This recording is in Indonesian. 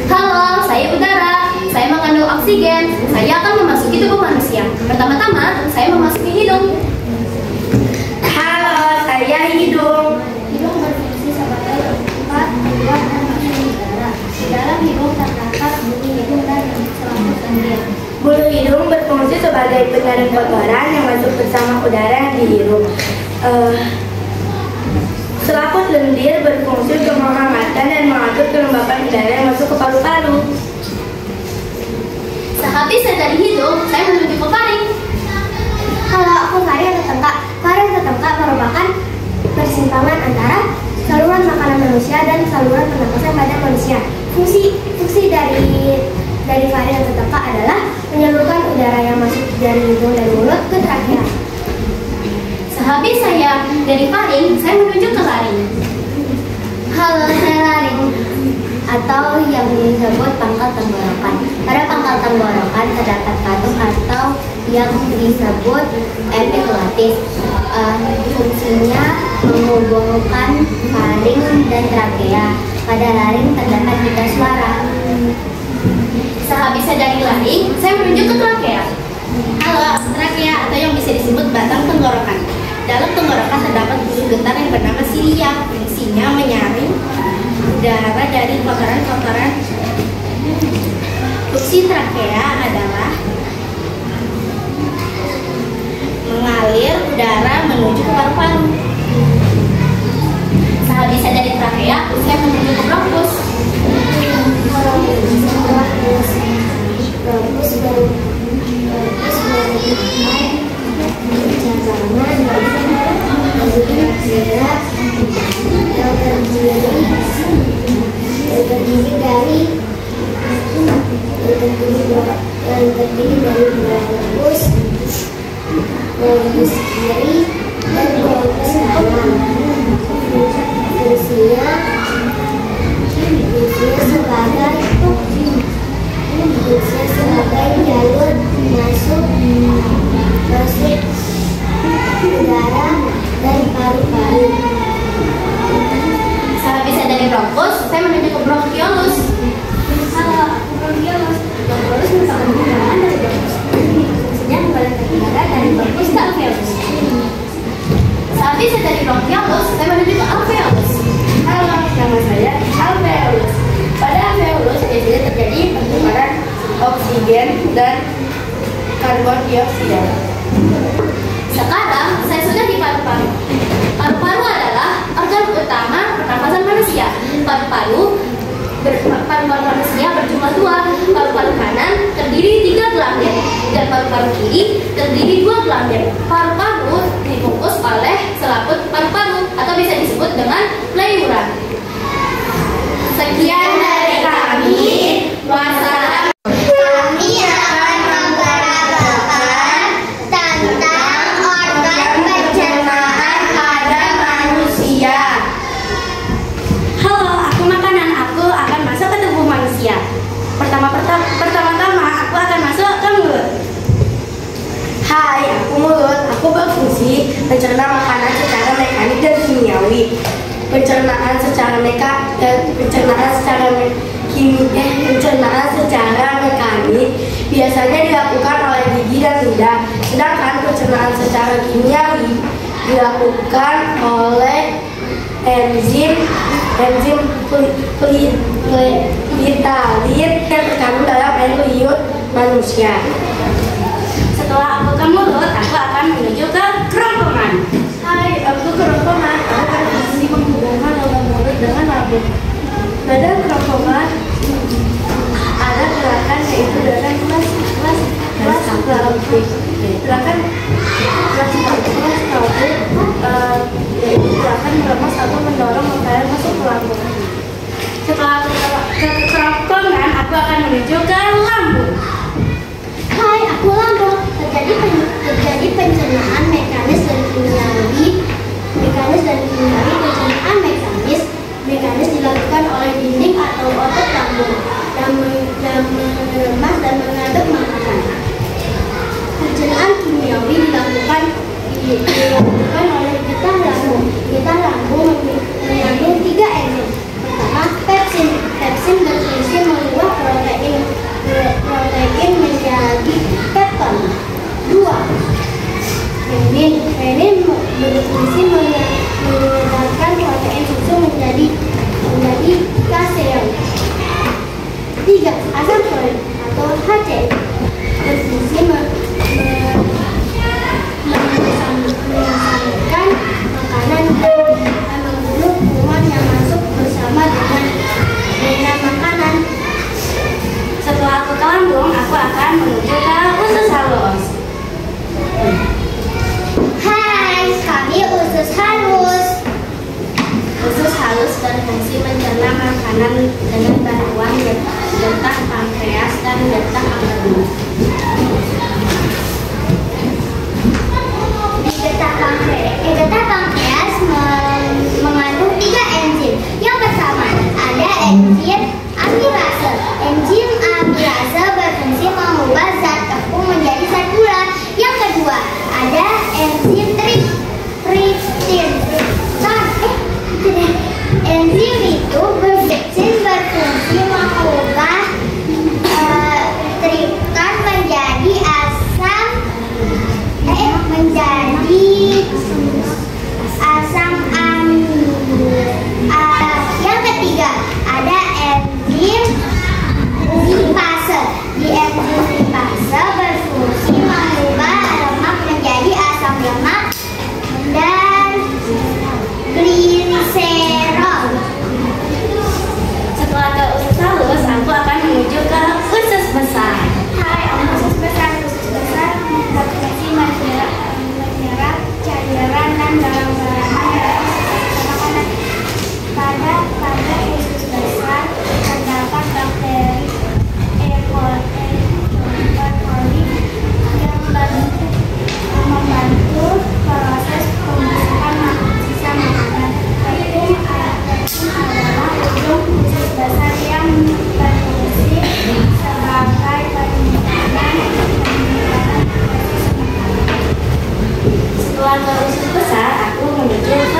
Halo, saya udara. Saya mengandung oksigen. Saya akan memasuki tubuh manusia. Pertama-tama, saya memasuki hidung. Halo, saya hidung. Hidung berfungsi sebagai tempat membuat dan masuk udara. Di dalam hidung terdapat bulu hidung dan selaput lendir. Bulu hidung berfungsi sebagai penyaring kotoran yang masuk bersama udara yang dihirup. Selaput lendir berfungsi untuk menghangatkan dan mengatur kelembapan udara yang masuk ke paru-paru. Sehabis saya dari hidung, saya menuju ke faring. Halo, aku faring tetangga. Faring tetangga merupakan persimpangan antara saluran makanan manusia dan saluran pernapasan pada manusia. Fungsi dari faring tetangga adalah menyalurkan udara yang masuk dari hidung dan mulut ke trakea. Sehabis saya dari faring, saya menuju ke laring. Halo, saya laring atau yang disebut pangkal tenggorokan. Pada pangkal tenggorokan terdapat katup atau yang disebut epiglottis. Fungsinya menghubungkan faring dan trakea. Pada laring terdapat pita suara. Sehabis saya dari laring, saya menuju ke trakea. Halo, trakea atau yang bisa disebut batang tenggorokan. Dalam tenggorokan terdapat bulu getar yang bernama silia. Fungsinya menyaring udara dari kotoran-kotoran. Fungsi trakea adalah mengalir udara menuju ke paru-paru. Sehabis saya dari trakea, saya menuju ke bronkus. Yang terdiri dari bronkus kiri dan bronkus kanan. Fungsinya sebagai jalur masuk udara dan paru-paru. Sehabis saya dari bronkus, saya menuju ke bronkiolus. Halo, aku bronkiolus. Bronkiolus merupakan pengembangan dari bronkus. Fungsinya mengalirkan udara dari bronkus ke alveolus. Sehabis saya dari bronkiolus, saya menuju ke alveolus. Halo, nama saya alveolus. Pada alveolus biasanya terjadi pertukaran oksigen dan karbon dioksida. Sekarang saya sudah di paru-paru. Paru-paru adalah organ utama pernapasan manusia. Paru-paru manusia berjumlah dua. Paru-paru kanan terdiri 3 gelambir dan paru-paru kiri terdiri 2 gelambir. Paru-paru dibungkus oleh selaput paru-paru atau bisa disebut dengan pleura. Sekian dari kami. Wassalam. Kami akan memperagakan tentang organ pencernaan pada manusia. Halo, aku makanan. Aku akan masuk ke tubuh manusia. Pertama-tama aku akan masuk ke mulut. Hai, aku mulut. Aku berfungsi mencerna makanan secara mekanik dan kimiawi. Pencernaan secara mekanik biasanya dilakukan oleh gigi dan lidah, sedangkan pencernaan secara kimiawi dilakukan oleh enzim pelitalin yang terkandung dalam air liur manusia. Setelah aku ke mulut, aku akan menuju ke kerongkongan. Hai, aku kerongkongan. Aku akan berfungsi menghubungkan lubang mulut dengan lambung. Pada kerongkongan ada gerakan yaitu gerakan kelas pelabur. Gerakan yaitu gerakan melemas atau mendorong makanan masuk ke lambung. Setelah aku ke kerongkongan, aku akan menuju ke lambung. Hai, aku lambung. Terjadi pencernaan mekanis dan kimiawi. Pencernaan mekanis dilakukan oleh dinding atau otot lambung yang mengemas dan mengaduk makanan. Pencernaan kimiawi dilakukan oleh getah lambung. Getah lambung mengandung 3 enzim. Pertama, pepsin. Pepsin kalsium. 3. Asam folik atau HCl berfungsi menyampaikan makanan dan membunuh kuman yang masuk bersama dengan makanan. Setelah aku lambung, aku akan menuju ke usus halus. Hai, kami usus halus. Usus halus berfungsi mencerna makanan dengan bantuan getah pankreas dan getah ambeien. Getah pankreas mengandung 3 enzim. Yang pertama ada enzim amilase. Enzim amilase berfungsi mengubah zat tepung menjadi zat gula. Yang kedua ada enzim tripsin. Enzim itu berfungsi mengubah triptan menjadi asam amino. Yang ketiga ada enzim lipase. Di enzim lipase berfungsi mengubah lemak menjadi asam lemak dan gliserol. Setelah ke usus halus, aku akan menuju ke usus besar. Hai, usus besar. Usus besar berfungsi menyerap cairan dan barang-barang dari makanan. Pada usus besar terdapat bakteri E. coli yang membantu proses pembusukan sisa makanan. Tepung adalah ujung usus besar yang berfungsi sebagai penyimpanan Setelah ke usus besar, aku menuju ke